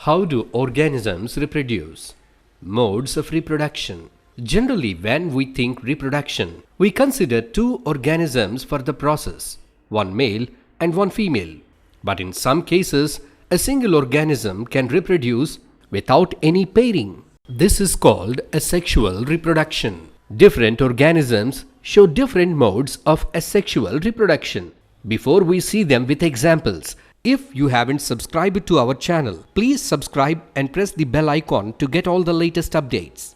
How do organisms reproduce? Modes of reproduction. Generally, when we think reproduction, we consider two organisms for the process, one male and one female. But in some cases, a single organism can reproduce without any pairing. This is called asexual reproduction. Different organisms show different modes of asexual reproduction. Before we see them with examples, if you haven't subscribed to our channel, please subscribe and press the bell icon to get all the latest updates.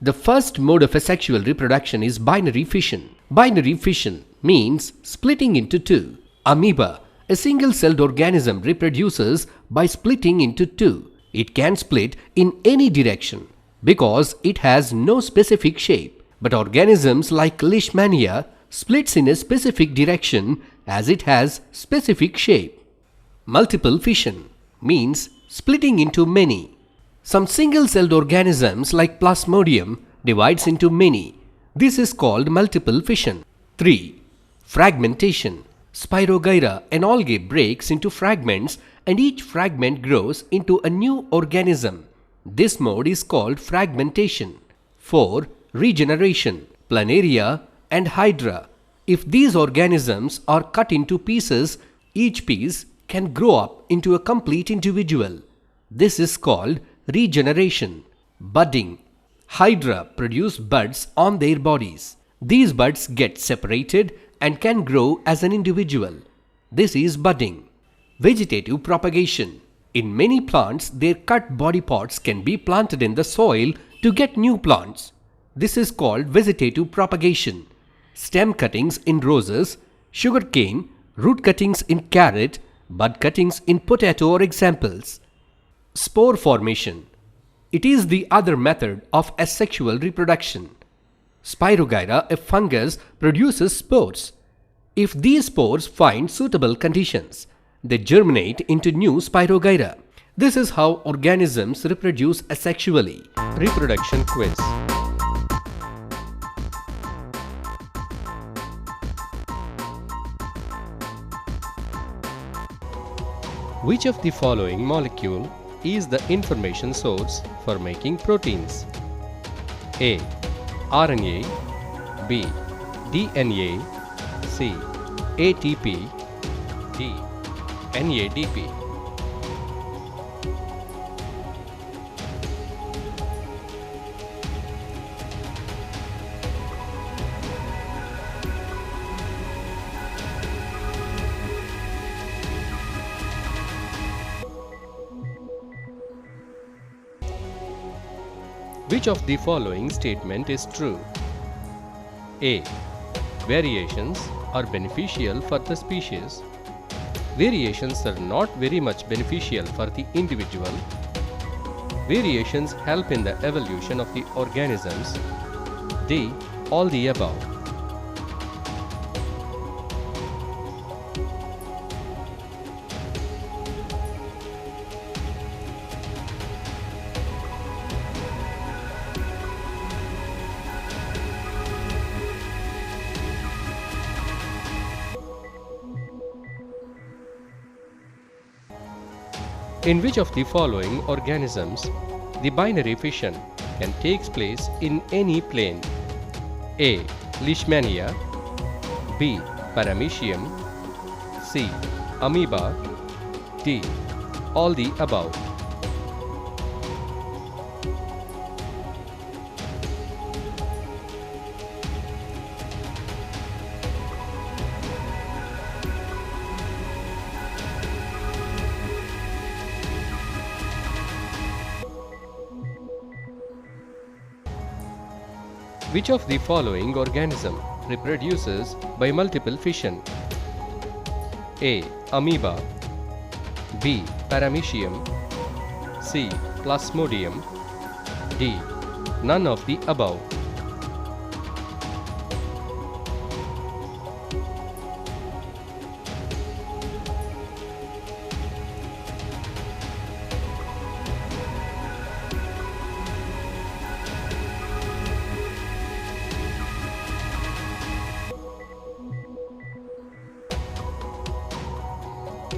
The first mode of asexual reproduction is binary fission. Binary fission means splitting into two. Amoeba, a single-celled organism, reproduces by splitting into two. It can split in any direction because it has no specific shape. But organisms like Leishmania splits in a specific direction as it has specific shape. Multiple fission means splitting into many. Some single-celled organisms like Plasmodium divides into many. This is called multiple fission. 3. Fragmentation. Spirogyra, an algae, breaks into fragments and each fragment grows into a new organism. This mode is called fragmentation. 4. Regeneration. Planaria and Hydra. If these organisms are cut into pieces, each piece can grow up into a complete individual. This is called regeneration. Budding. Hydra produce buds on their bodies. These buds get separated and can grow as an individual. This is budding. Vegetative propagation. In many plants, their cut body parts can be planted in the soil to get new plants. This is called vegetative propagation. Stem cuttings in roses, sugarcane, root cuttings in carrot, bud cuttings in potato are examples. Spore formation. It is the other method of asexual reproduction. Spirogyra, a fungus, produces spores. If these spores find suitable conditions, they germinate into new Spirogyra. This is how organisms reproduce asexually. Reproduction quiz. Which of the following molecule is the information source for making proteins? A. RNA, B. DNA, C. ATP, D. NADP. Which of the following statement is true? A. Variations are beneficial for the species. Variations are not very much beneficial for the individual. Variations help in the evolution of the organisms. D. All the above. In which of the following organisms the binary fission can take place in any plane? A. Leishmania, B. Paramecium, C. Amoeba, D. All the above. Which of the following organism reproduces by multiple fission? A. Amoeba, B. Paramecium, C. Plasmodium, D. None of the above.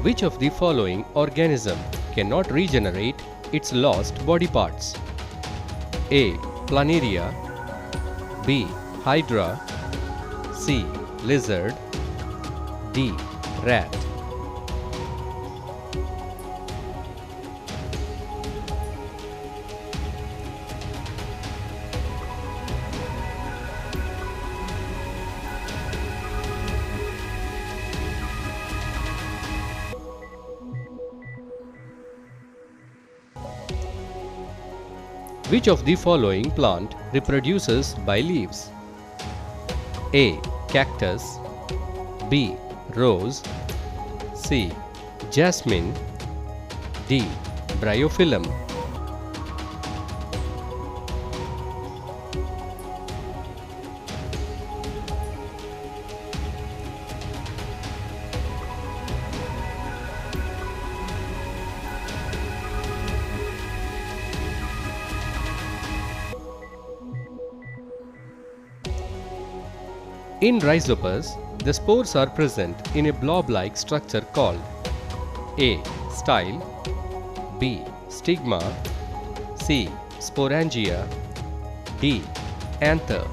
Which of the following organism cannot regenerate its lost body parts? A. Planaria, B. Hydra, C. Lizard, D. Rat. Which of the following plant reproduces by leaves? A. Cactus, B. Rose, C. Jasmine, D. Bryophyllum. In rhizopus, the spores are present in a blob-like structure called A. Style, B. Stigma, C. Sporangia, D. Anther.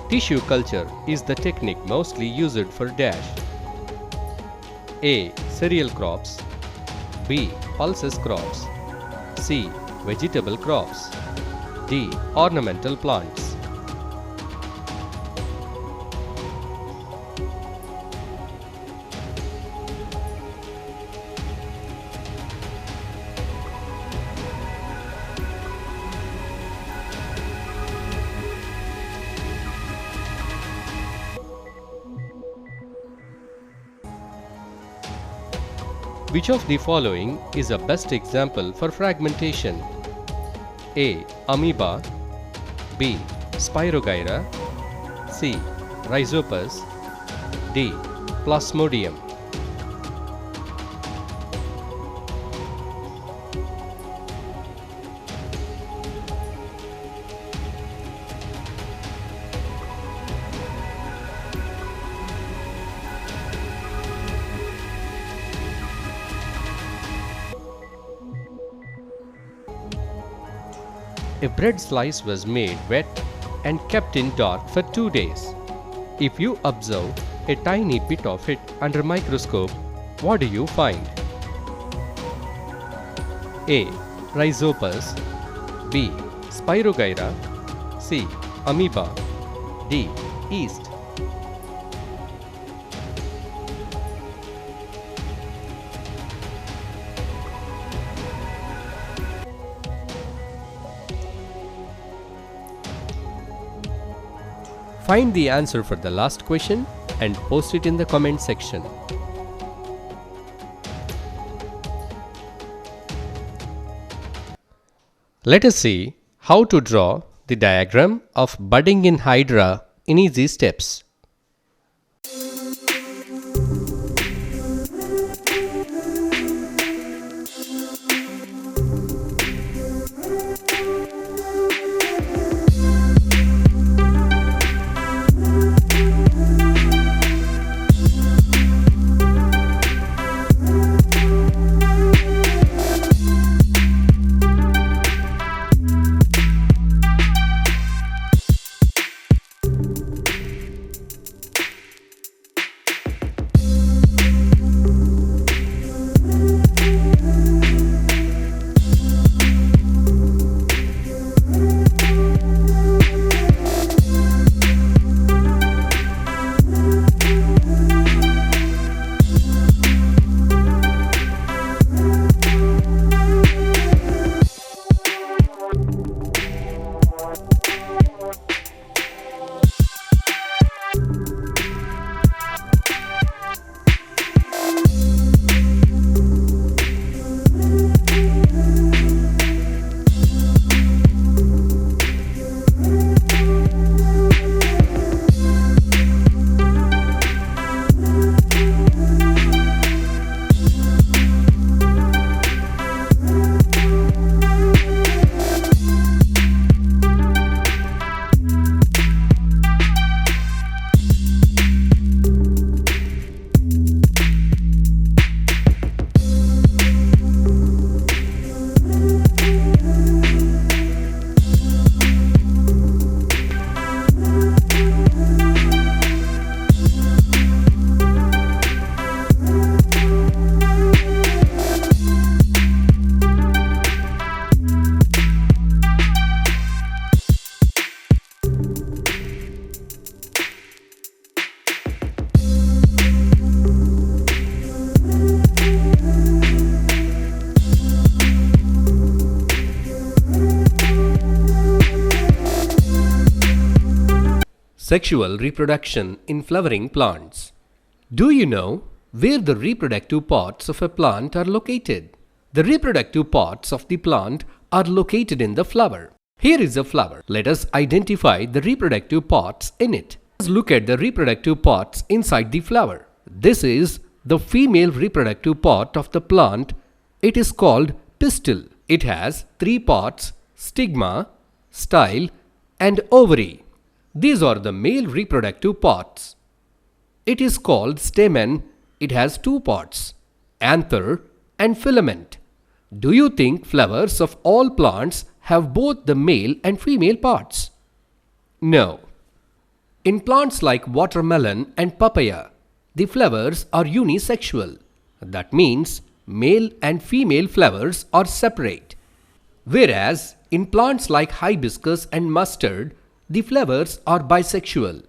Tissue culture is the technique mostly used for dash. A. Cereal crops, B. Pulses crops, C. Vegetable crops, D. Ornamental plants. Which of the following is a best example for fragmentation? A. Amoeba, B. Spirogyra, C. Rhizopus, D. Plasmodium. A bread slice was made wet and kept in dark for 2 days. If you observe a tiny bit of it under microscope, what do you find? A. Rhizopus, B. Spirogyra, C. Amoeba, D. Yeast. Find the answer for the last question and post it in the comment section. Let us see how to draw the diagram of budding in Hydra in easy steps. Sexual reproduction in flowering plants. Do you know where the reproductive parts of a plant are located? The reproductive parts of the plant are located in the flower. Here is a flower. Let us identify the reproductive parts in it. Let's look at the reproductive parts inside the flower. This is the female reproductive part of the plant. It is called pistil. It has three parts: stigma, style, and ovary. These are the male reproductive parts. It is called stamen. It has two parts: anther and filament. Do you think flowers of all plants have both the male and female parts? No. In plants like watermelon and papaya, the flowers are unisexual. That means male and female flowers are separate. Whereas in plants like hibiscus and mustard, the flowers are bisexual.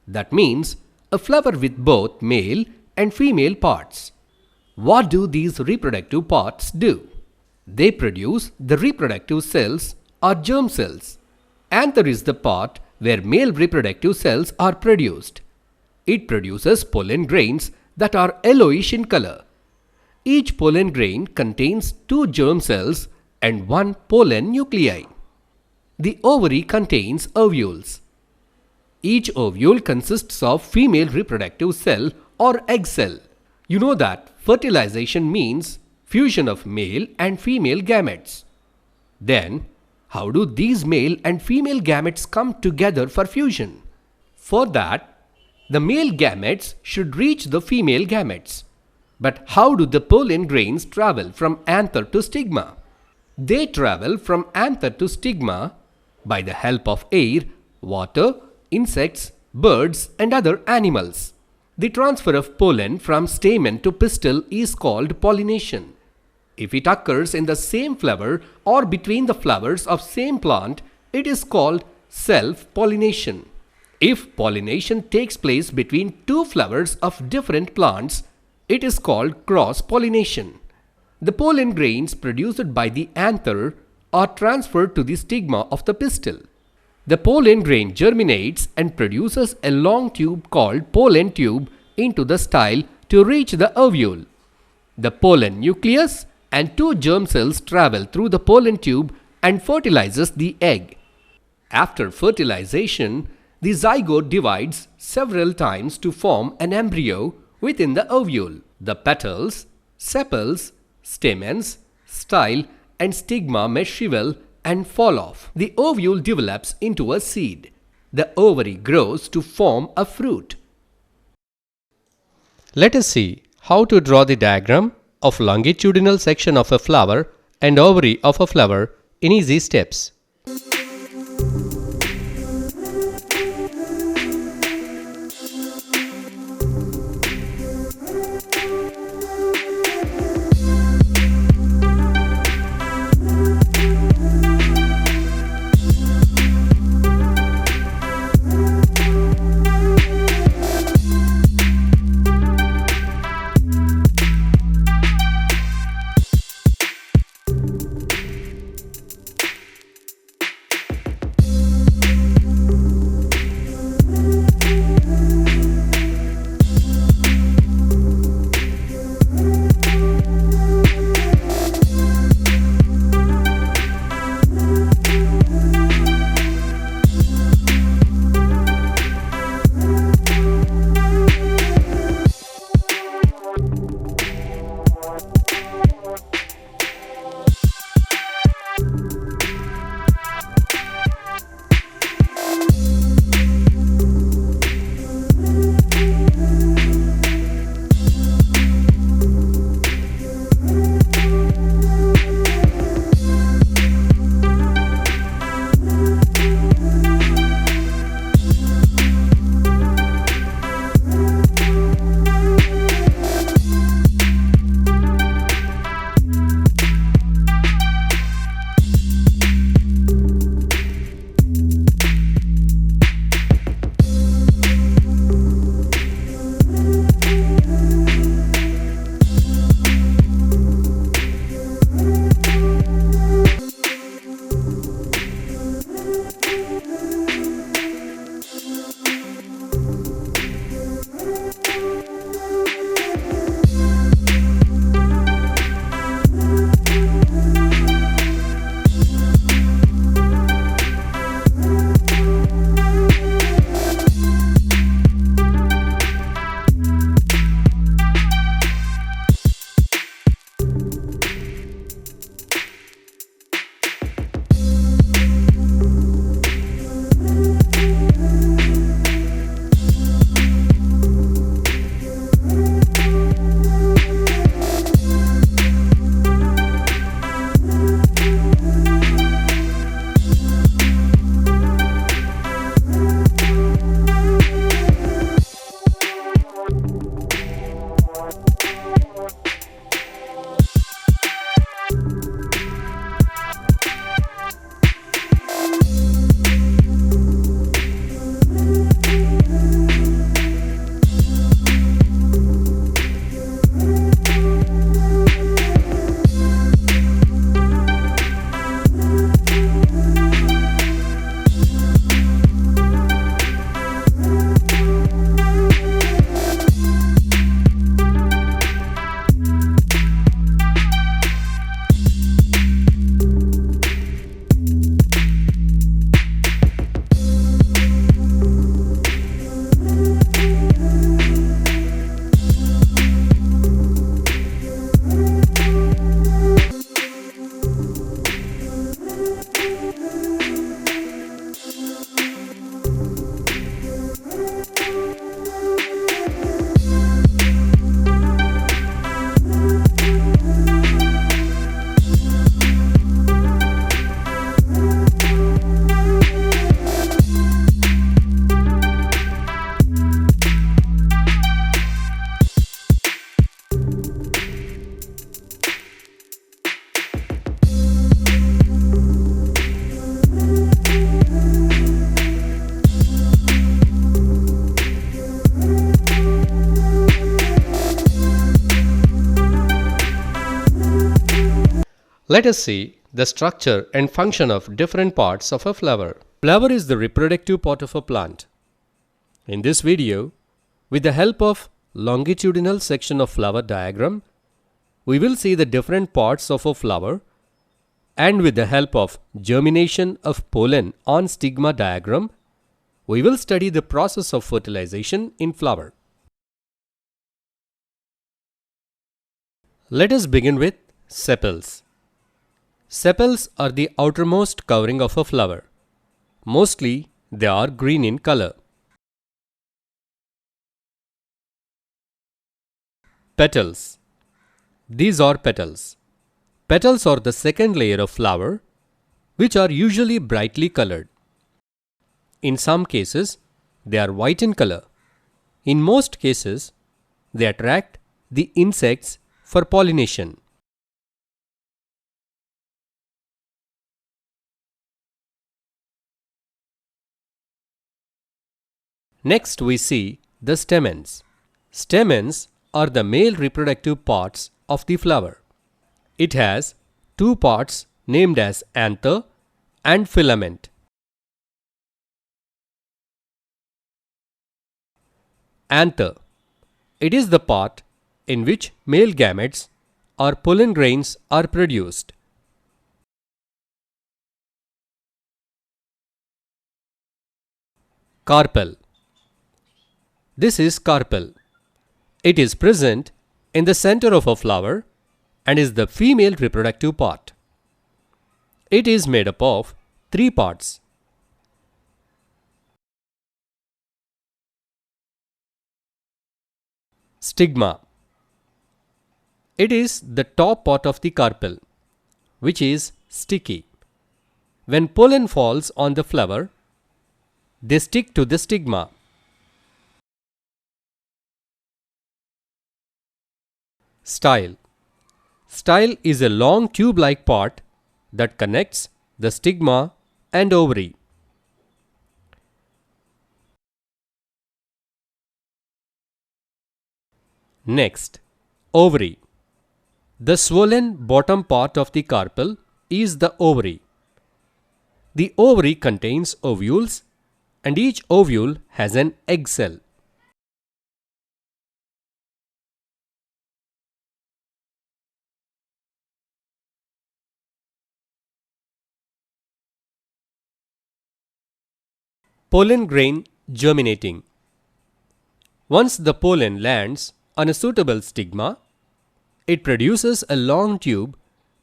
That means a flower with both male and female parts. What do these reproductive parts do? They produce the reproductive cells or germ cells. Anther is the part where male reproductive cells are produced. It produces pollen grains that are yellowish in color. Each pollen grain contains two germ cells and one pollen nuclei. The ovary contains ovules. Each ovule consists of female reproductive cell or egg cell. You know that fertilization means fusion of male and female gametes. Then, how do these male and female gametes come together for fusion? For that, the male gametes should reach the female gametes. But how do the pollen grains travel from anther to stigma? They travel from anther to stigma by the help of air, water, insects, birds, and other animals. The transfer of pollen from stamen to pistil is called pollination. If it occurs in the same flower or between the flowers of same plant, it is called self-pollination. If pollination takes place between two flowers of different plants, it is called cross-pollination. The pollen grains produced by the anther are transferred to the stigma of the pistil. The pollen grain germinates and produces a long tube called pollen tube into the style to reach the ovule. The pollen nucleus and two germ cells travel through the pollen tube and fertilizes the egg. After fertilization, the zygote divides several times to form an embryo within the ovule. The petals, sepals, stamens, style, and stigma may shrivel and fall off. The ovule develops into a seed. The ovary grows to form a fruit. Let us see how to draw the diagram of longitudinal section of a flower and ovary of a flower in easy steps. Let us see the structure and function of different parts of a flower. Flower is the reproductive part of a plant. In this video, with the help of longitudinal section of flower diagram, we will see the different parts of a flower, and with the help of germination of pollen on stigma diagram, we will study the process of fertilization in flower. Let us begin with sepals. Sepals are the outermost covering of a flower. Mostly, they are green in color. Petals. These are petals. Petals are the second layer of flower, which are usually brightly colored. In some cases, they are white in color. In most cases, they attract the insects for pollination. Next, we see the stamens. Stamens are the male reproductive parts of the flower. It has two parts named as anther and filament. Anther. It is the part in which male gametes or pollen grains are produced. Carpel. This is carpel. It is present in the center of a flower and is the female reproductive part. It is made up of three parts. Stigma. It is the top part of the carpel, which is sticky. When pollen falls on the flower, they stick to the stigma. Style. Style is a long tube-like part that connects the stigma and ovary. Next, ovary. The swollen bottom part of the carpel is the ovary. The ovary contains ovules, and each ovule has an egg cell. Pollen grain germinating. Once the pollen lands on a suitable stigma, it produces a long tube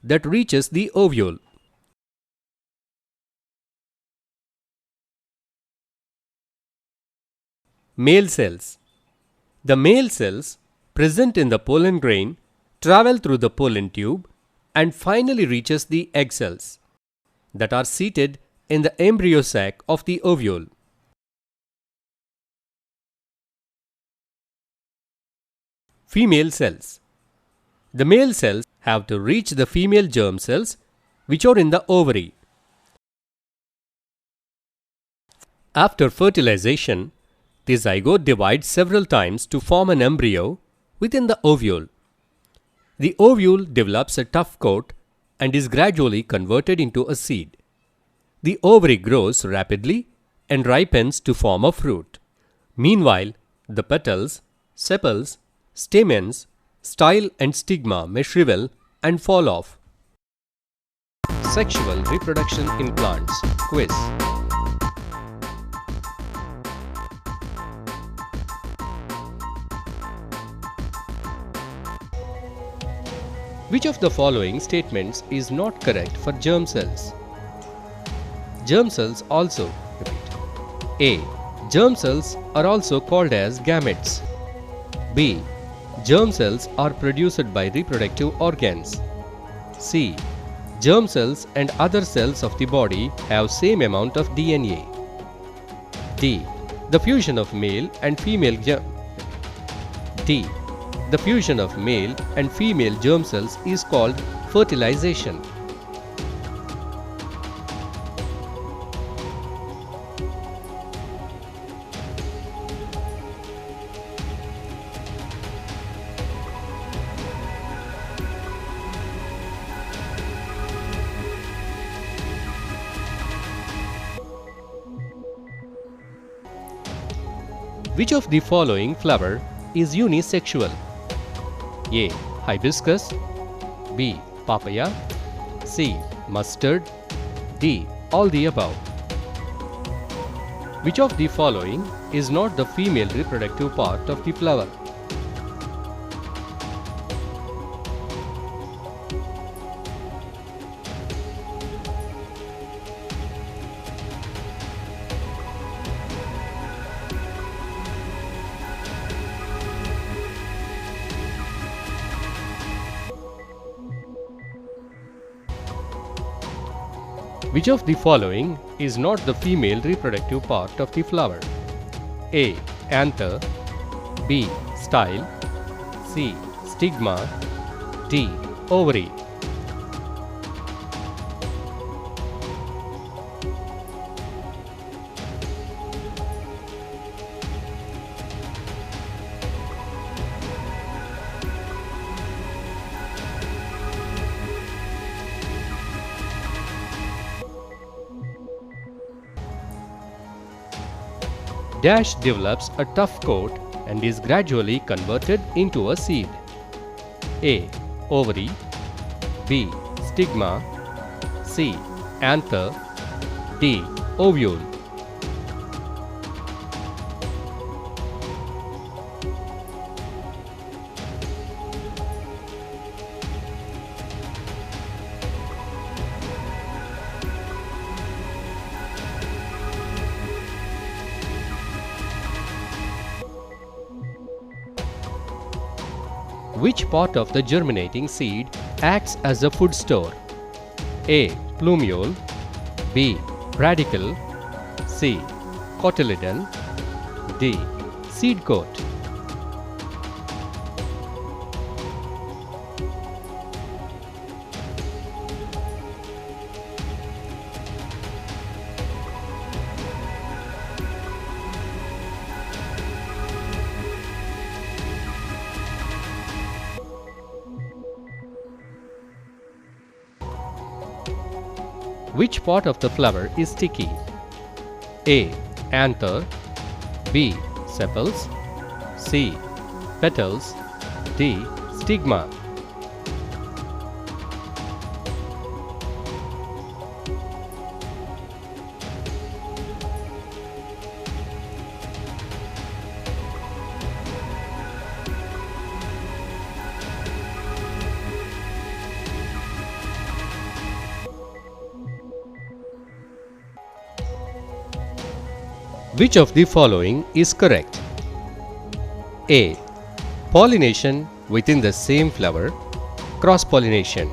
that reaches the ovule. Male cells. The male cells present in the pollen grain travel through the pollen tube and finally reaches the egg cells that are seated in the embryo sac of the ovule. Female cells. The male cells have to reach the female germ cells which are in the ovary. After fertilization, the zygote divides several times to form an embryo within the ovule. The ovule develops a tough coat and is gradually converted into a seed. The ovary grows rapidly and ripens to form a fruit. Meanwhile, the petals, sepals, stamens, style and stigma may shrivel and fall off. Sexual reproduction in plants. Quiz. Which of the following statements is not correct for germ cells? Germ cells also. Repeat. A. Germ cells are also called as gametes. B. Germ cells are produced by reproductive organs. C. Germ cells and other cells of the body have same amount of DNA. D. The fusion of male and female germ. D. The fusion of male and female germ cells is called fertilization. Which of the following flower is unisexual? A. Hibiscus, B. Papaya, C. Mustard, D. All the above. Which of the following is not the female reproductive part of the flower? Which of the following is not the female reproductive part of the flower? A. Anther, B. Style, C. Stigma, D. Ovary. Dash develops a tough coat and is gradually converted into a seed. A. Ovary, B. Stigma, C. Anther, D. Ovule. Which part of the germinating seed acts as a food store? A. Plumule, B. Radicle, C. Cotyledon, D. Seed coat. Which part of the flower is sticky? A. Anther, B. Sepals, C. Petals, D. Stigma. Which of the following is correct? A. Pollination within the same flower, cross-pollination.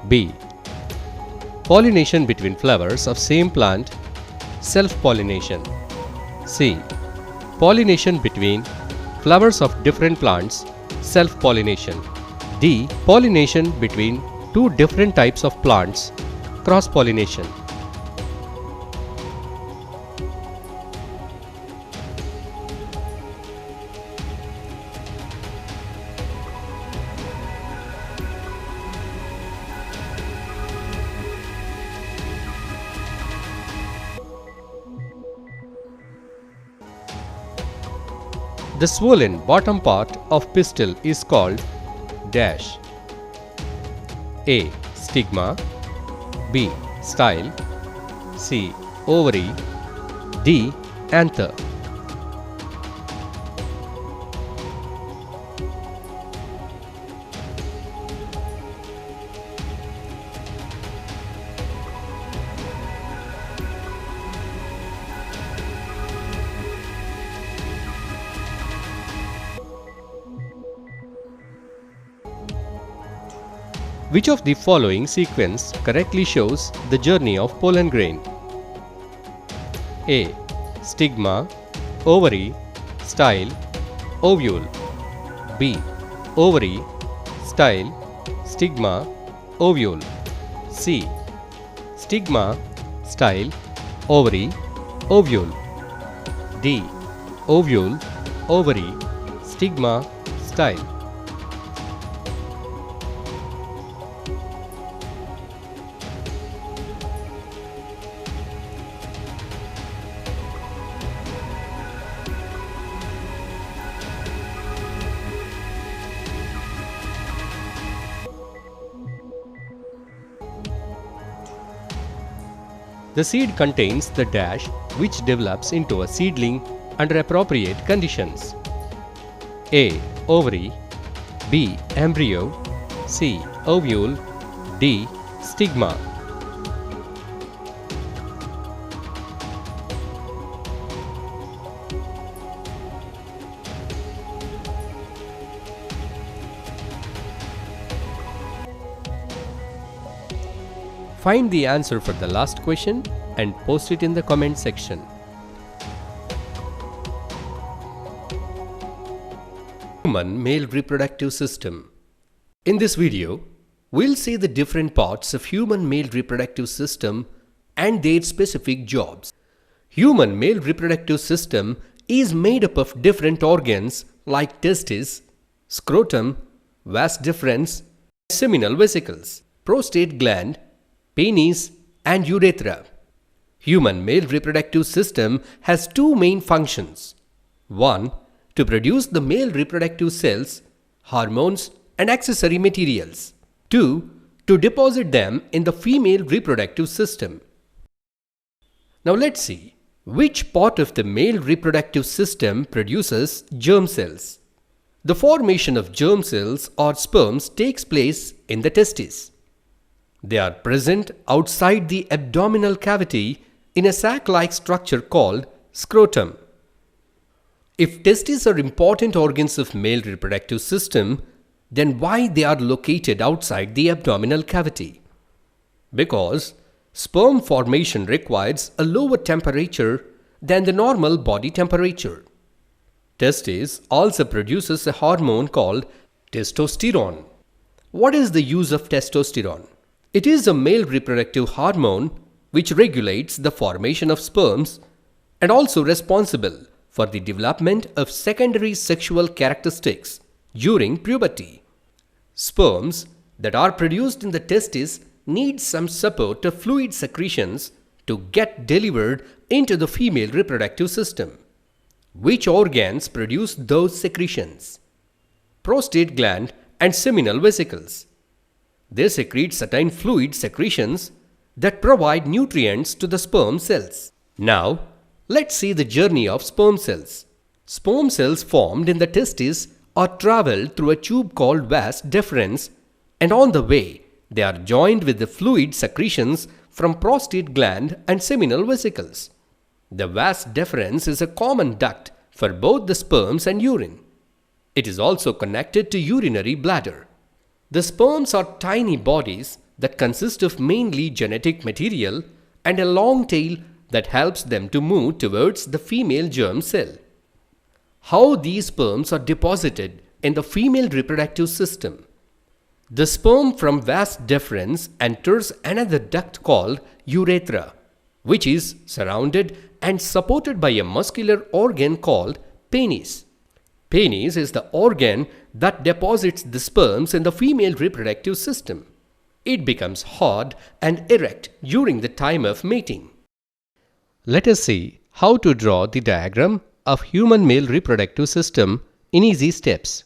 B. Pollination between flowers of same plant, self-pollination. C. Pollination between flowers of different plants, self-pollination. D. Pollination between two different types of plants, cross-pollination. The swollen bottom part of pistil is called dash. A. Stigma, B. Style, C. Ovary, D. Anther. Which of the following sequence correctly shows the journey of pollen grain? A. Stigma, ovary, style, ovule. B. Ovary, style, stigma, ovule. C. Stigma, style, ovary, ovule. D. Ovule, ovary, stigma, style. The seed contains the dash which develops into a seedling under appropriate conditions. A. Ovary, B. Embryo, C. Ovule, D. Stigma. Find the answer for the last question and post it in the comment section. Human male reproductive system. In this video, we'll see the different parts of human male reproductive system and their specific jobs. Human male reproductive system is made up of different organs like testes, scrotum, vas deferens, seminal vesicles, prostate gland, penis and urethra. Human male reproductive system has two main functions. 1. To produce the male reproductive cells, hormones and accessory materials. 2. To deposit them in the female reproductive system. Now let's see which part of the male reproductive system produces germ cells. The formation of germ cells or sperms takes place in the testes. They are present outside the abdominal cavity in a sac-like structure called scrotum. If testes are important organs of male reproductive system, then why they are located outside the abdominal cavity? Because sperm formation requires a lower temperature than the normal body temperature. Testes also produces a hormone called testosterone. What is the use of testosterone? It is a male reproductive hormone which regulates the formation of sperms and also responsible for the development of secondary sexual characteristics during puberty. Sperms that are produced in the testes need some support of fluid secretions to get delivered into the female reproductive system. Which organs produce those secretions? Prostate gland and seminal vesicles. They secrete certain fluid secretions that provide nutrients to the sperm cells. Now, let's see the journey of sperm cells. Sperm cells formed in the testes are traveled through a tube called vas deferens, and on the way, they are joined with the fluid secretions from prostate gland and seminal vesicles. The vas deferens is a common duct for both the sperms and urine. It is also connected to urinary bladder. The sperms are tiny bodies that consist of mainly genetic material and a long tail that helps them to move towards the female germ cell. How these sperms are deposited in the female reproductive system? The sperm from vas deferens enters another duct called urethra, which is surrounded and supported by a muscular organ called penis. Penis is the organ that deposits the sperms in the female reproductive system. It becomes hard and erect during the time of mating. Let us see how to draw the diagram of human male reproductive system in easy steps.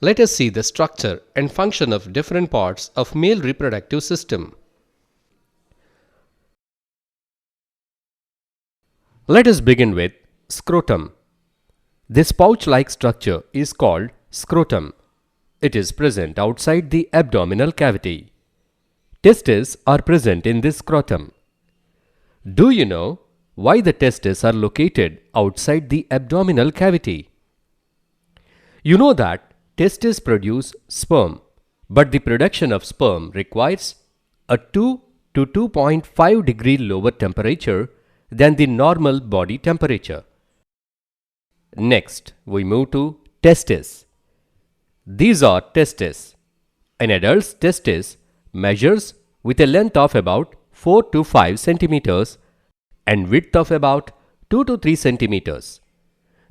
Let us see the structure and function of different parts of male reproductive system. Let us begin with scrotum. This pouch-like structure is called scrotum. It is present outside the abdominal cavity. Testes are present in this scrotum. Do you know why the testes are located outside the abdominal cavity? You know that testes produce sperm, but the production of sperm requires a 2 to 2.5 degree lower temperature than the normal body temperature. Next, we move to testes. These are testes. An adult's testis measures with a length of about 4 to 5 centimeters and width of about 2 to 3 centimeters.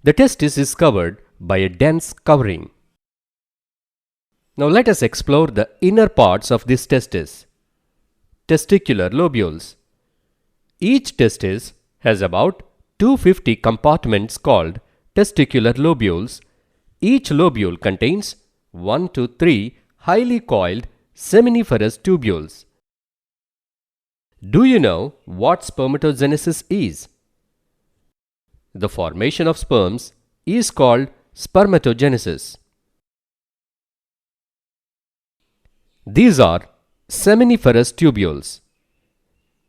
The testis is covered by a dense covering. Now let us explore the inner parts of this testis. Testicular lobules. Each testis has about 250 compartments called testicular lobules. Each lobule contains 1 to 3 highly coiled seminiferous tubules. Do you know what spermatogenesis is? The formation of sperms is called spermatogenesis. These are seminiferous tubules.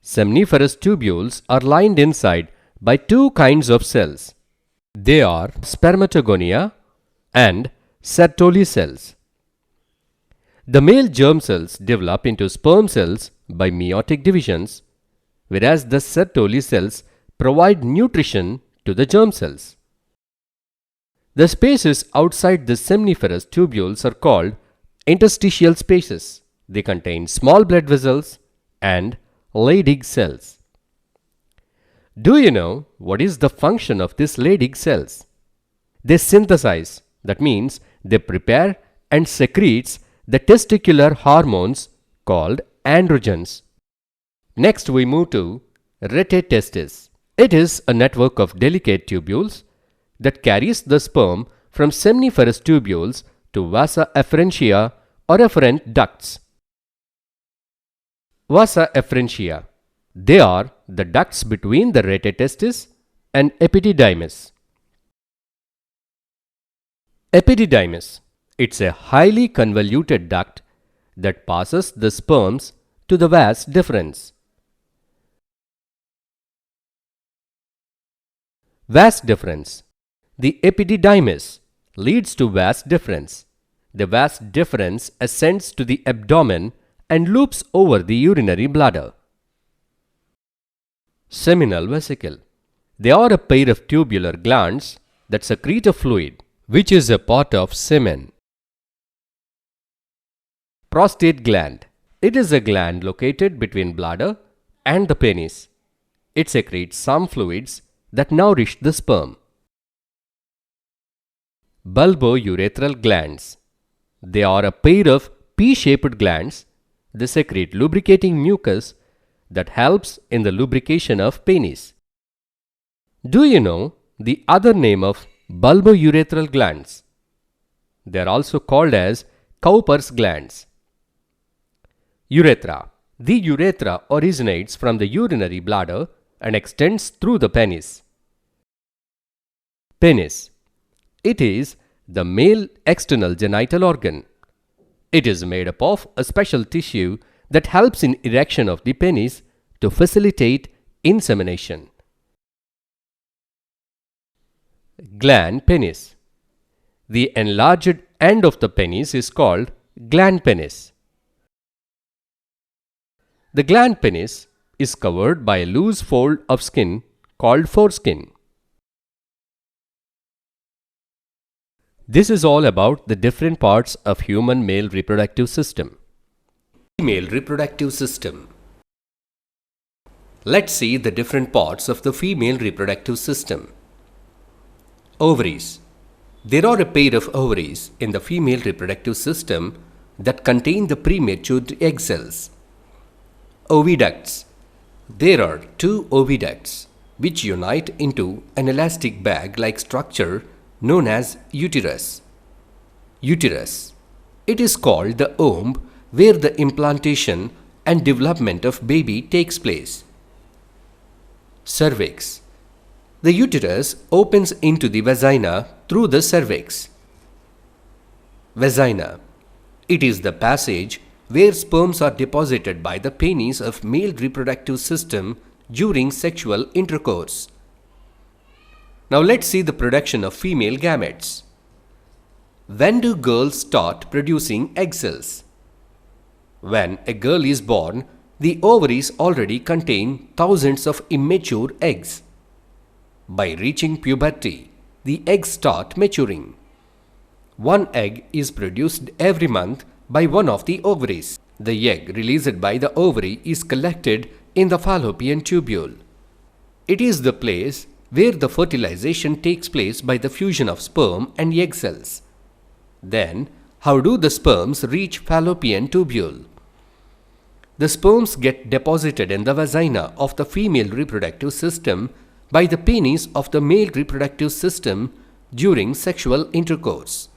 Seminiferous tubules are lined inside by two kinds of cells. They are spermatogonia and Sertoli cells. The male germ cells develop into sperm cells by meiotic divisions, whereas the Sertoli cells provide nutrition to the germ cells. The spaces outside the seminiferous tubules are called interstitial spaces. They contain small blood vessels and Leydig cells. Do you know what is the function of these Leydig cells? They synthesize, that means they prepare and secretes the testicular hormones called androgens. Next we move to rete testis. It is a network of delicate tubules that carries the sperm from seminiferous tubules to vasa efferentia or efferent ducts. Vasa efferentia. They are the ducts between the rete testis and epididymis. Epididymis. It's a highly convoluted duct that passes the sperms to the vas deferens. Vas deferens. The epididymis leads to vas deferens. The vas deferens ascends to the abdomen and loops over the urinary bladder. Seminal vesicle. They are a pair of tubular glands that secrete a fluid, which is a part of semen. Prostate gland. It is a gland located between bladder and the penis. It secretes some fluids that nourish the sperm. Bulbourethral glands. They are a pair of P-shaped glands. They secrete lubricating mucus that helps in the lubrication of penis. Do you know the other name of bulbourethral glands? They are also called as Cowper's glands. Urethra. The urethra originates from the urinary bladder and extends through the penis. Penis. It is the male external genital organ. It is made up of a special tissue that helps in erection of the penis to facilitate insemination. Gland penis. The enlarged end of the penis is called gland penis. The gland penis is covered by a loose fold of skin called foreskin. This is all about the different parts of human male reproductive system. Female reproductive system. Let's see the different parts of the female reproductive system. Ovaries. There are a pair of ovaries in the female reproductive system that contain the prematured egg cells. Oviducts. There are two oviducts which unite into an elastic bag-like structure known as uterus. Uterus. It is called the womb where the implantation and development of baby takes place. Cervix. The uterus opens into the vagina through the cervix. Vagina. It is the passage where sperms are deposited by the penis of male reproductive system during sexual intercourse. Now let's see the production of female gametes. When do girls start producing egg cells? When a girl is born, the ovaries already contain thousands of immature eggs. By reaching puberty, the eggs start maturing. One egg is produced every month by one of the ovaries. The egg released by the ovary is collected in the fallopian tubule. It is the place where the fertilization takes place by the fusion of sperm and egg cells. Then, how do the sperms reach fallopian tubule? The sperms get deposited in the vagina of the female reproductive system by the penis of the male reproductive system during sexual intercourse.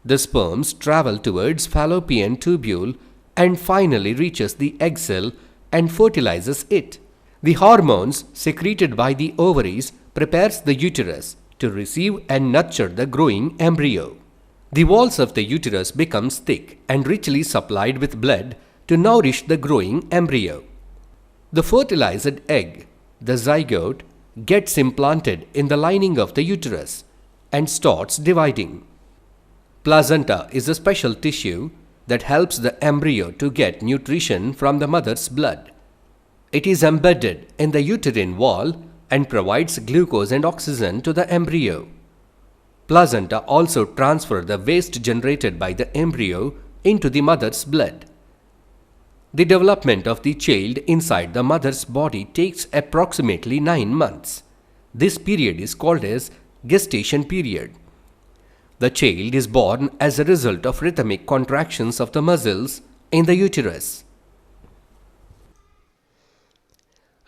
The sperms travel towards fallopian tubule and finally reaches the egg cell and fertilizes it. The hormones secreted by the ovaries prepares the uterus to receive and nurture the growing embryo. The walls of the uterus becomes thick and richly supplied with blood to nourish the growing embryo. The fertilized egg, the zygote, gets implanted in the lining of the uterus and starts dividing. Placenta is a special tissue that helps the embryo to get nutrition from the mother's blood. It is embedded in the uterine wall and provides glucose and oxygen to the embryo. Placenta also transfers the waste generated by the embryo into the mother's blood. The development of the child inside the mother's body takes approximately 9 months. This period is called as gestation period. The child is born as a result of rhythmic contractions of the muscles in the uterus.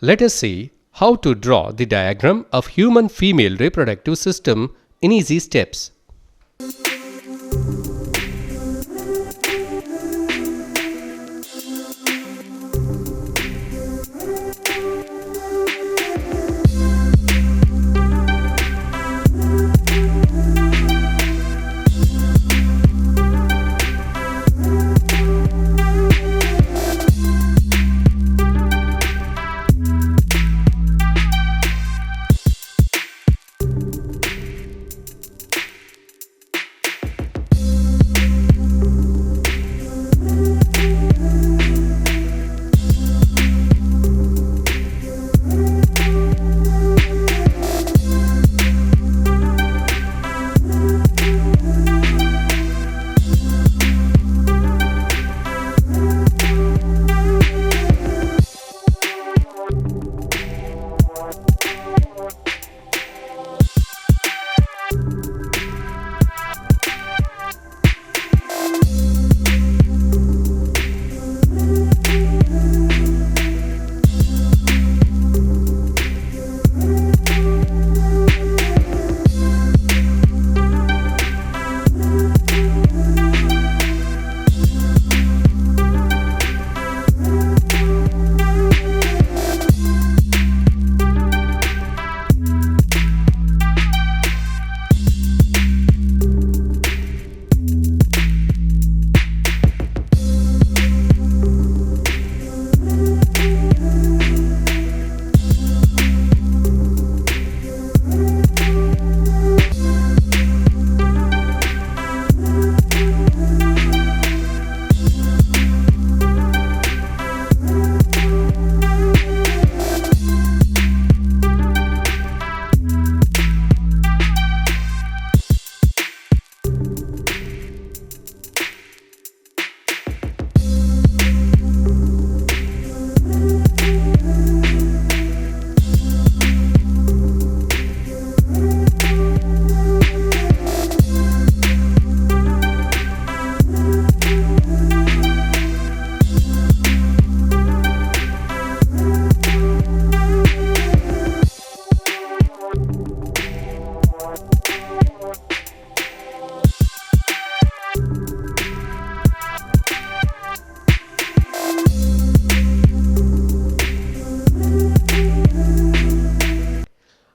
Let us see how to draw the diagram of human female reproductive system in easy steps.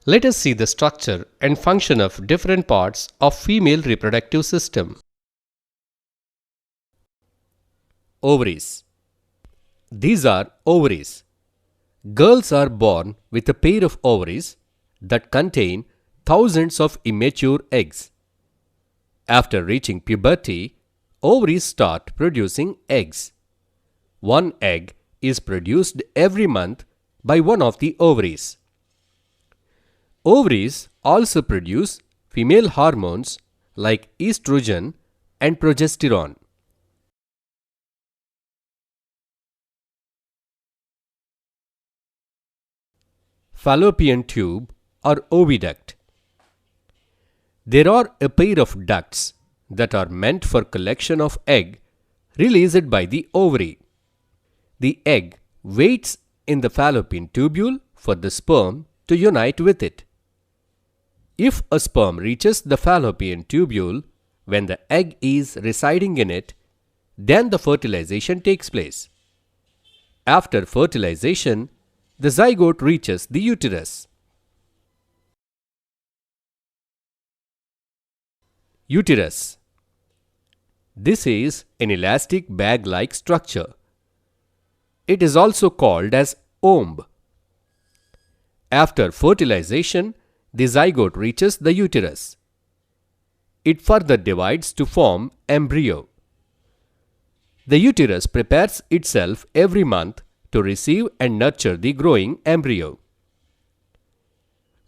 Let us see the structure and function of different parts of female reproductive system. Ovaries. These are ovaries. Girls are born with a pair of ovaries that contain thousands of immature eggs. After reaching puberty, ovaries start producing eggs. One egg is produced every month by one of the ovaries. Ovaries also produce female hormones like estrogen and progesterone. Fallopian tube or oviduct. There are a pair of ducts that are meant for collection of egg released by the ovary. The egg waits in the fallopian tubule for the sperm to unite with it. If a sperm reaches the fallopian tubule when the egg is residing in it, then the fertilization takes place. After fertilization, the zygote reaches the uterus. Uterus. This is an elastic bag-like structure. It is also called as womb. After fertilization, the zygote reaches the uterus. It further divides to form embryo. The uterus prepares itself every month to receive and nurture the growing embryo.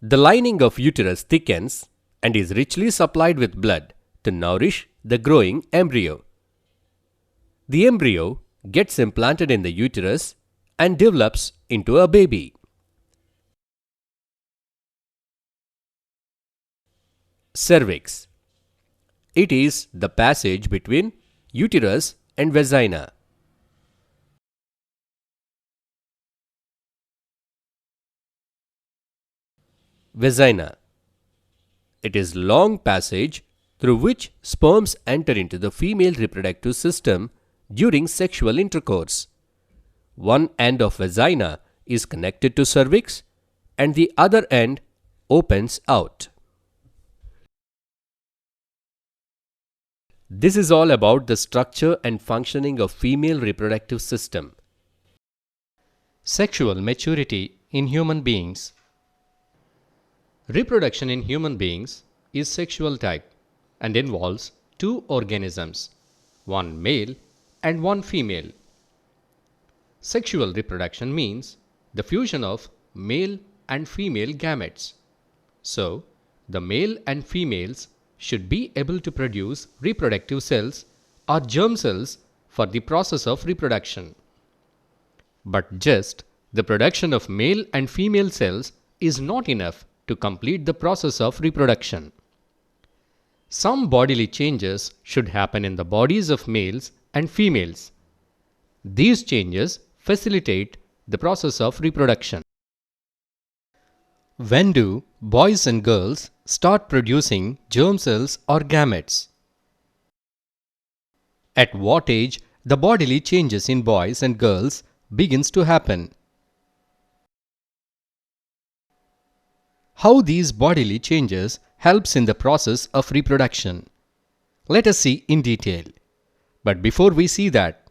The lining of uterus thickens and is richly supplied with blood to nourish the growing embryo. The embryo gets implanted in the uterus and develops into a baby. Cervix. It is the passage between uterus and vagina. Vagina. It is long passage through which sperms enter into the female reproductive system during sexual intercourse. One end of vagina is connected to cervix and the other end opens out. This is all about the structure and functioning of female reproductive system. Sexual maturity in human beings. Reproduction in human beings is sexual type and involves two organisms, one male and one female. Sexual reproduction means the fusion of male and female gametes. So, the male and females should be able to produce reproductive cells or germ cells for the process of reproduction. But just the production of male and female cells is not enough to complete the process of reproduction. Some bodily changes should happen in the bodies of males and females. These changes facilitate the process of reproduction. When do boys and girls start producing germ cells or gametes? At what age the bodily changes in boys and girls begins to happen? How these bodily changes helps in the process of reproduction. Let us see in detail. But before we see that,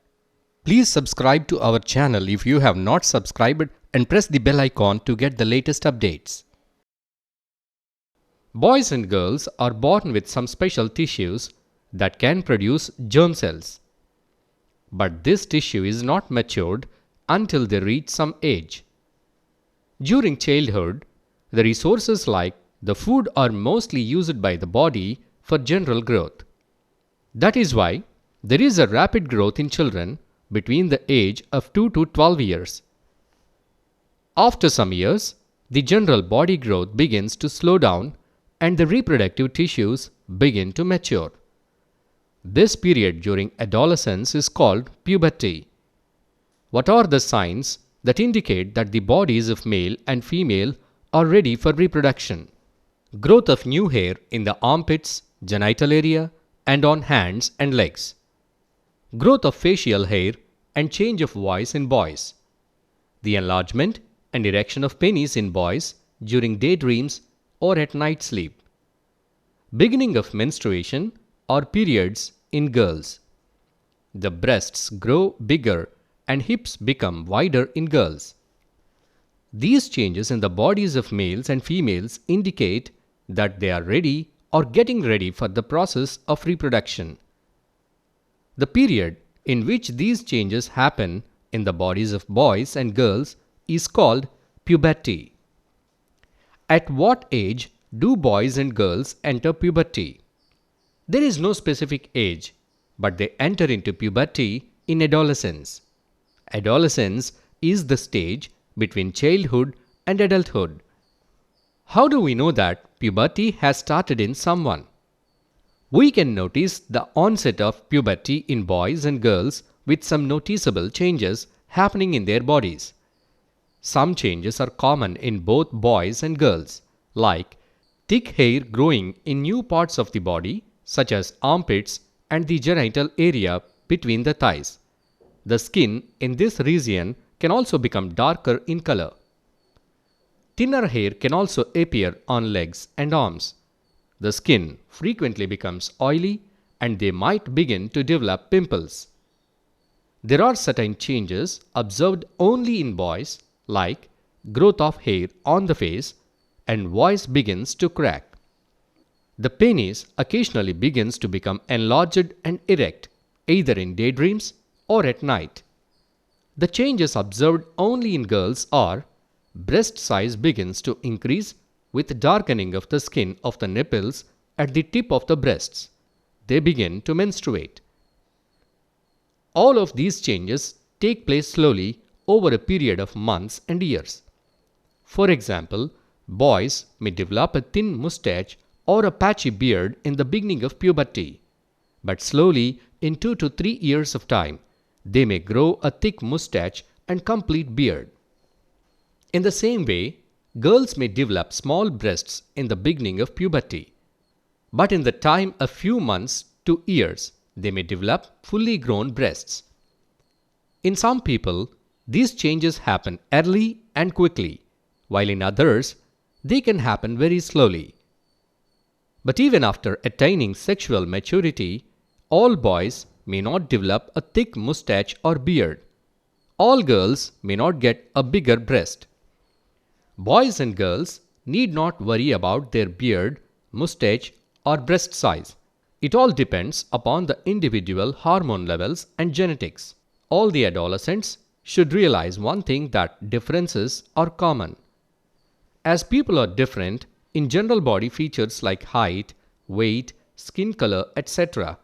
please subscribe to our channel if you have not subscribed and press the bell icon to get the latest updates. Boys and girls are born with some special tissues that can produce germ cells. But this tissue is not matured until they reach some age. During childhood, the resources like the food are mostly used by the body for general growth. That is why there is a rapid growth in children between the age of 2 to 12 years. After some years, the general body growth begins to slow down and the reproductive tissues begin to mature. This period during adolescence is called puberty. What are the signs that indicate that the bodies of male and female are ready for reproduction? Growth of new hair in the armpits, genital area, and on hands and legs. Growth of facial hair and change of voice in boys. The enlargement and erection of penis in boys during daydreams or at night sleep. Beginning of menstruation or periods in girls. the breasts grow bigger and hips become wider in girls. These changes in the bodies of males and females indicate that they are ready or getting ready for the process of reproduction. The period in which these changes happen in the bodies of boys and girls is called puberty. At what age do boys and girls enter puberty? There is no specific age, but they enter into puberty in adolescence. Adolescence is the stage between childhood and adulthood. How do we know that puberty has started in someone? We can notice the onset of puberty in boys and girls with some noticeable changes happening in their bodies. Some changes are common in both boys and girls, like thick hair growing in new parts of the body, such as armpits and the genital area between the thighs. The skin in this region can also become darker in color. Thinner hair can also appear on legs and arms. The skin frequently becomes oily and they might begin to develop pimples. There are certain changes observed only in boys, like growth of hair on the face and voice begins to crack. The penis occasionally begins to become enlarged and erect, either in daydreams or at night. The changes observed only in girls are breast size begins to increase with darkening of the skin of the nipples at the tip of the breasts. They begin to menstruate. All of these changes take place slowly over a period of months and years. For example, boys may develop a thin mustache or a patchy beard in the beginning of puberty, but slowly in 2 to 3 years of time, they may grow a thick mustache and complete beard. In the same way, girls may develop small breasts in the beginning of puberty, but in the time a few months to years, they may develop fully grown breasts. In some people, these changes happen early and quickly, while in others, they can happen very slowly. But even after attaining sexual maturity, all boys may not develop a thick mustache or beard. All girls may not get a bigger breast. Boys and girls need not worry about their beard, mustache, or breast size. It all depends upon the individual hormone levels and genetics. All the adolescents should realize one thing, that differences are common. As people are different in general body features like height, weight, skin color, etc.,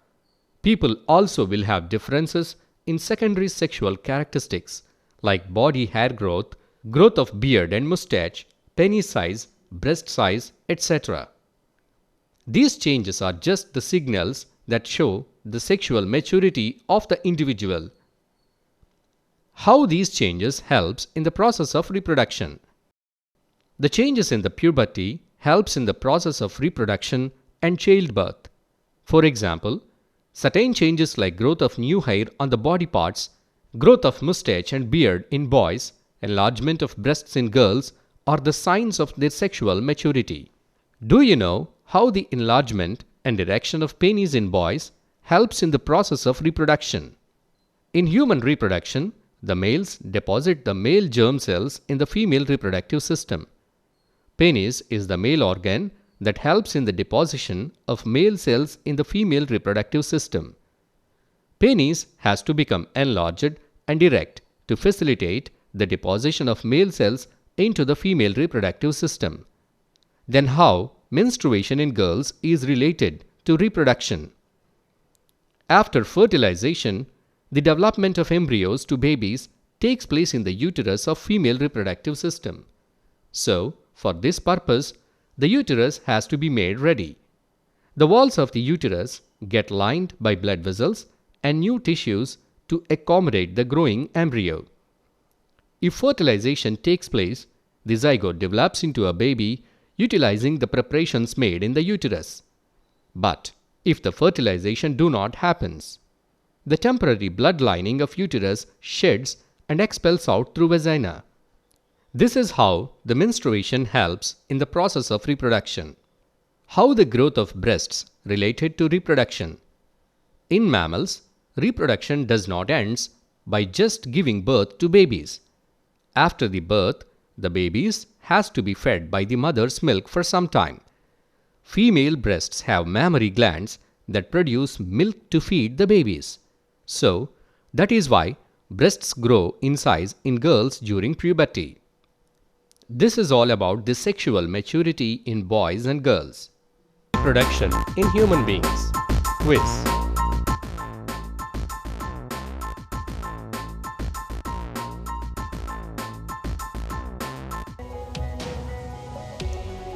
people also will have differences in secondary sexual characteristics like body hair growth, growth of beard and mustache, penis size, breast size, etc. These changes are just the signals that show the sexual maturity of the individual. How these changes helps in the process of reproduction? The changes in the puberty helps in the process of reproduction and childbirth. For example, certain changes like growth of new hair on the body parts, growth of mustache and beard in boys, enlargement of breasts in girls are the signs of their sexual maturity. Do you know how the enlargement and erection of penis in boys helps in the process of reproduction? In human reproduction, the males deposit the male germ cells in the female reproductive system. Penis is the male organ that helps in the deposition of male cells in the female reproductive system. Penis has to become enlarged and erect to facilitate the deposition of male cells into the female reproductive system. Then how menstruation in girls is related to reproduction? After fertilization, the development of embryos to babies takes place in the uterus of female reproductive system. So, for this purpose, the uterus has to be made ready. The walls of the uterus get lined by blood vessels and new tissues to accommodate the growing embryo. If fertilization takes place, the zygote develops into a baby utilizing the preparations made in the uterus. But if the fertilization do not happens, the temporary blood lining of uterus sheds and expels out through vagina. This is how the menstruation helps in the process of reproduction. How the growth of breasts related to reproduction? In mammals, reproduction does not end by just giving birth to babies. After the birth, the babies has to be fed by the mother's milk for some time. Female breasts have mammary glands that produce milk to feed the babies. So, that is why breasts grow in size in girls during puberty. This is all about the sexual maturity in boys and girls. Reproduction in human beings. Quiz.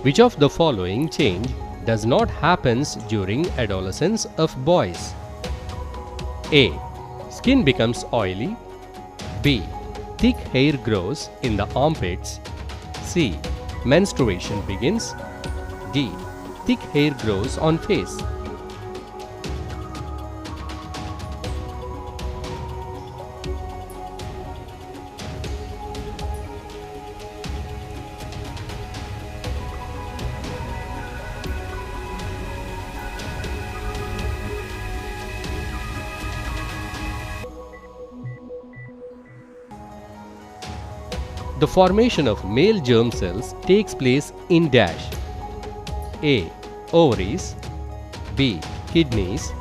Which of the following change does not happen during adolescence of boys? A. Skin becomes oily. B. Thick hair grows in the armpits. C. Menstruation begins. D. Thick hair grows on face. The formation of male germ cells takes place in dash. A. Ovaries. B. Kidneys.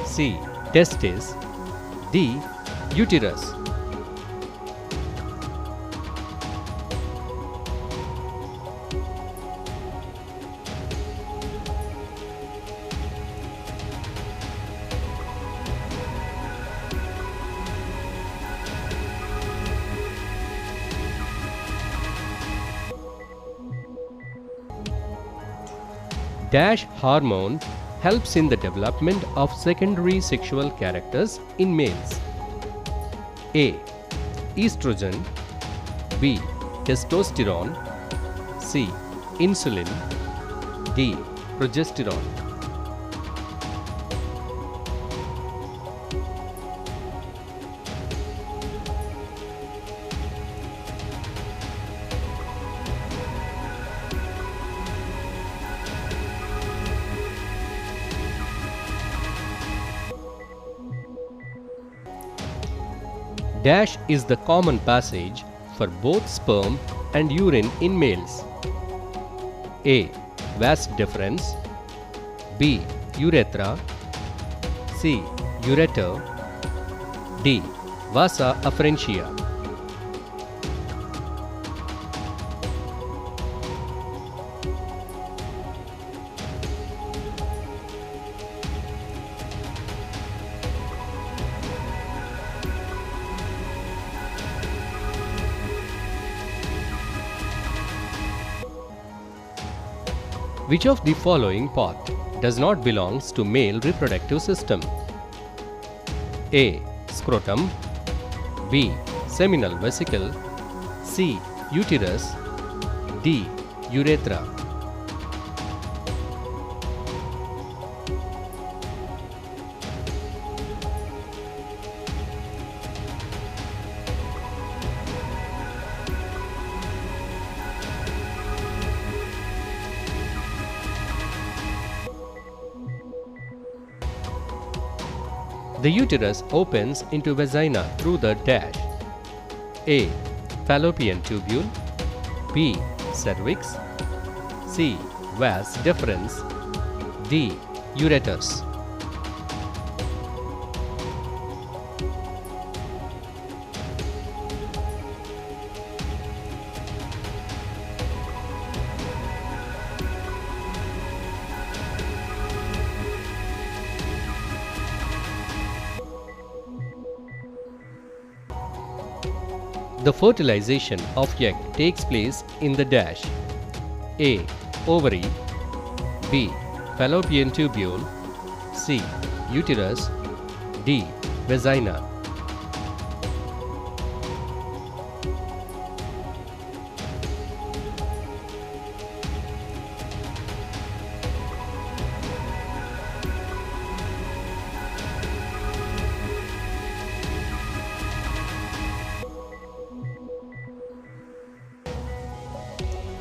C. Testes. D. Uterus. Dash hormone helps in the development of secondary sexual characters in males. A. Estrogen. B. Testosterone. C. Insulin. D. Progesterone. Dash is the common passage for both sperm and urine in males. A. Vas deferens. B. Urethra. C. Ureter. D. Vasa afferentia. Which of the following part does not belong to male reproductive system? A. Scrotum. B. Seminal vesicle. C. Uterus. D. Urethra. The uterus opens into vagina through the dash. A. Fallopian tubule. B. Cervix. C. Vas deferens. D. Uretus. The fertilization of egg takes place in the dash. A. Ovary. B. Fallopian tubule. C. Uterus. D. Vagina.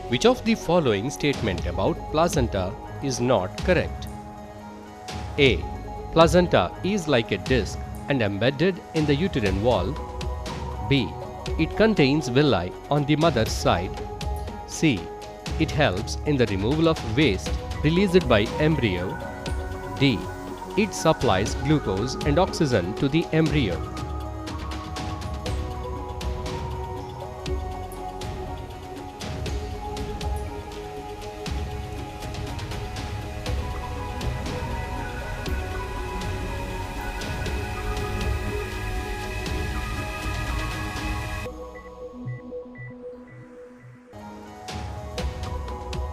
Which of the following statement about placenta is not correct? A. Placenta is like a disc and embedded in the uterine wall. B. It contains villi on the mother's side. C. It helps in the removal of waste released by embryo. D. It supplies glucose and oxygen to the embryo.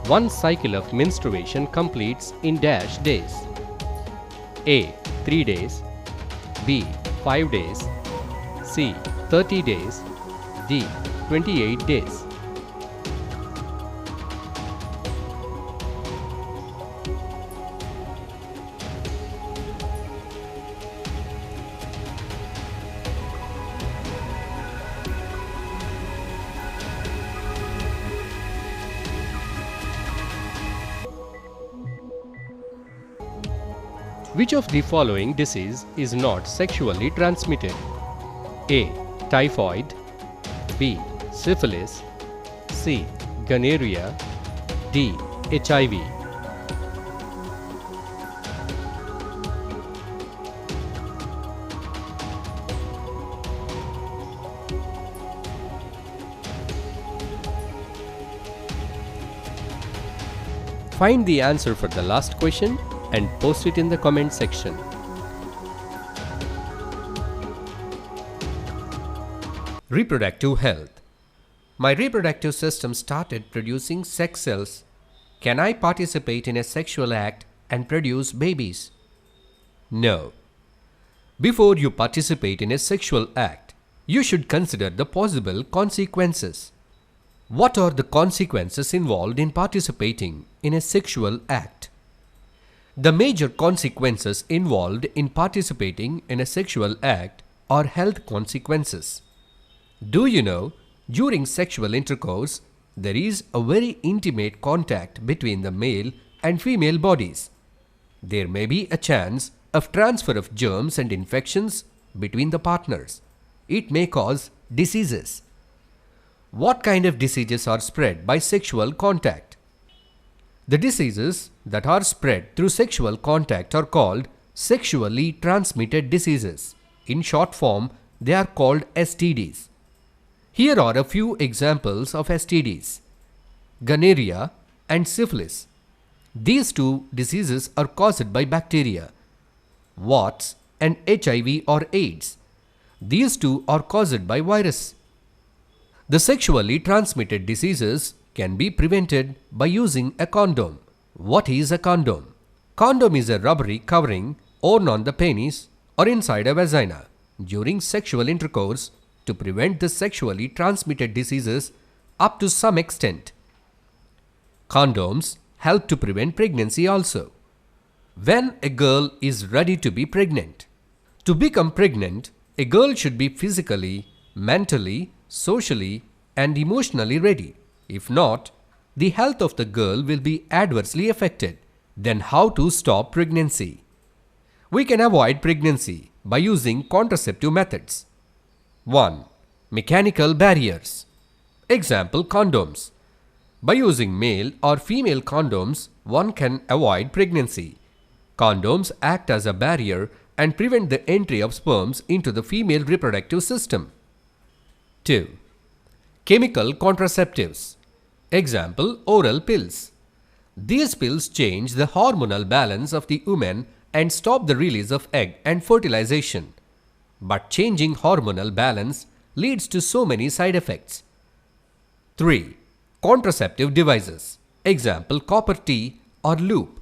One cycle of menstruation completes in dash days. A. 3 days. B. 5 days. C. 30 days. D. 28 days. Which of the following disease is not sexually transmitted? A. Typhoid. B. Syphilis. C. Gonorrhea. D. HIV. Find the answer for the last question and post it in the comment section. Reproductive health. My reproductive system started producing sex cells. Can I participate in a sexual act and produce babies? No. Before you participate in a sexual act, you should consider the possible consequences. What are the consequences involved in participating in a sexual act? The major consequences involved in participating in a sexual act are health consequences. Do you know, during sexual intercourse, there is a very intimate contact between the male and female bodies. There may be a chance of transfer of germs and infections between the partners. It may cause diseases. What kind of diseases are spread by sexual contact? The diseases that are spread through sexual contact are called sexually transmitted diseases. In short form, they are called STDs. Here are a few examples of STDs. Gonorrhea and syphilis. These two diseases are caused by bacteria. Warts and HIV or AIDS. These two are caused by virus. The sexually transmitted diseases can be prevented by using a condom. What is a condom? Condom is a rubbery covering worn on the penis or inside a vagina during sexual intercourse to prevent the sexually transmitted diseases up to some extent. Condoms help to prevent pregnancy also. When a girl is ready to be pregnant. To become pregnant, a girl should be physically, mentally, socially, and emotionally ready. If not, the health of the girl will be adversely affected. Then how to stop pregnancy? We can avoid pregnancy by using contraceptive methods. 1. Mechanical barriers. Example, condoms. By using male or female condoms, one can avoid pregnancy. Condoms act as a barrier and prevent the entry of sperms into the female reproductive system. 2. Chemical contraceptives. Example, oral pills. These pills change the hormonal balance of the woman and stop the release of egg and fertilization. But changing hormonal balance leads to so many side effects. 3. Contraceptive devices. Example, copper T or loop.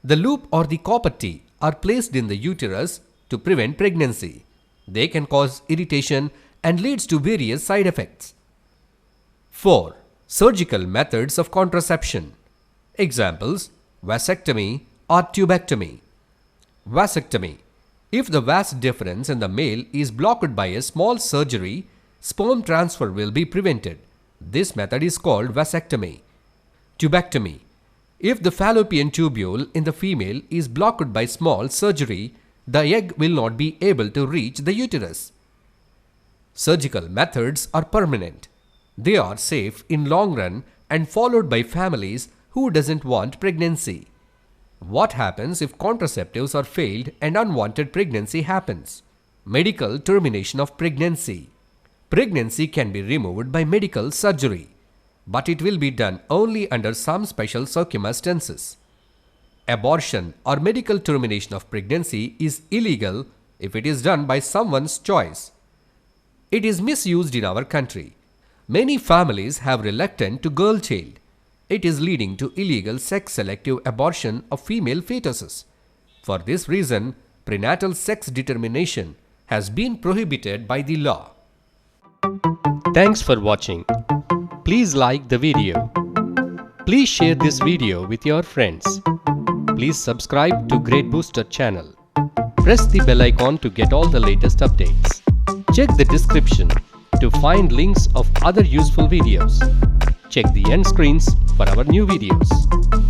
The loop or the copper T are placed in the uterus to prevent pregnancy. They can cause irritation and leads to various side effects. 4. Surgical methods of contraception. Examples, vasectomy or tubectomy. Vasectomy. If the vas deferens in the male is blocked by a small surgery, sperm transfer will be prevented. This method is called vasectomy. Tubectomy. If the fallopian tubule in the female is blocked by small surgery, the egg will not be able to reach the uterus. Surgical methods are permanent. They are safe in long run and followed by families who doesn't want pregnancy. What happens if contraceptives are failed and unwanted pregnancy happens? Medical termination of pregnancy. Pregnancy can be removed by medical surgery, but it will be done only under some special circumstances. Abortion or medical termination of pregnancy is illegal if it is done by someone's choice. It is misused in our country. Many families have reluctant to girl child. It is leading to illegal sex-selective abortion of female fetuses. For this reason, prenatal sex determination has been prohibited by the law. Thanks for watching. Please like the video. Please share this video with your friends. Please subscribe to Grade Booster channel. Press the bell icon to get all the latest updates. Check the description to find links of other useful videos. Check the end screens for our new videos.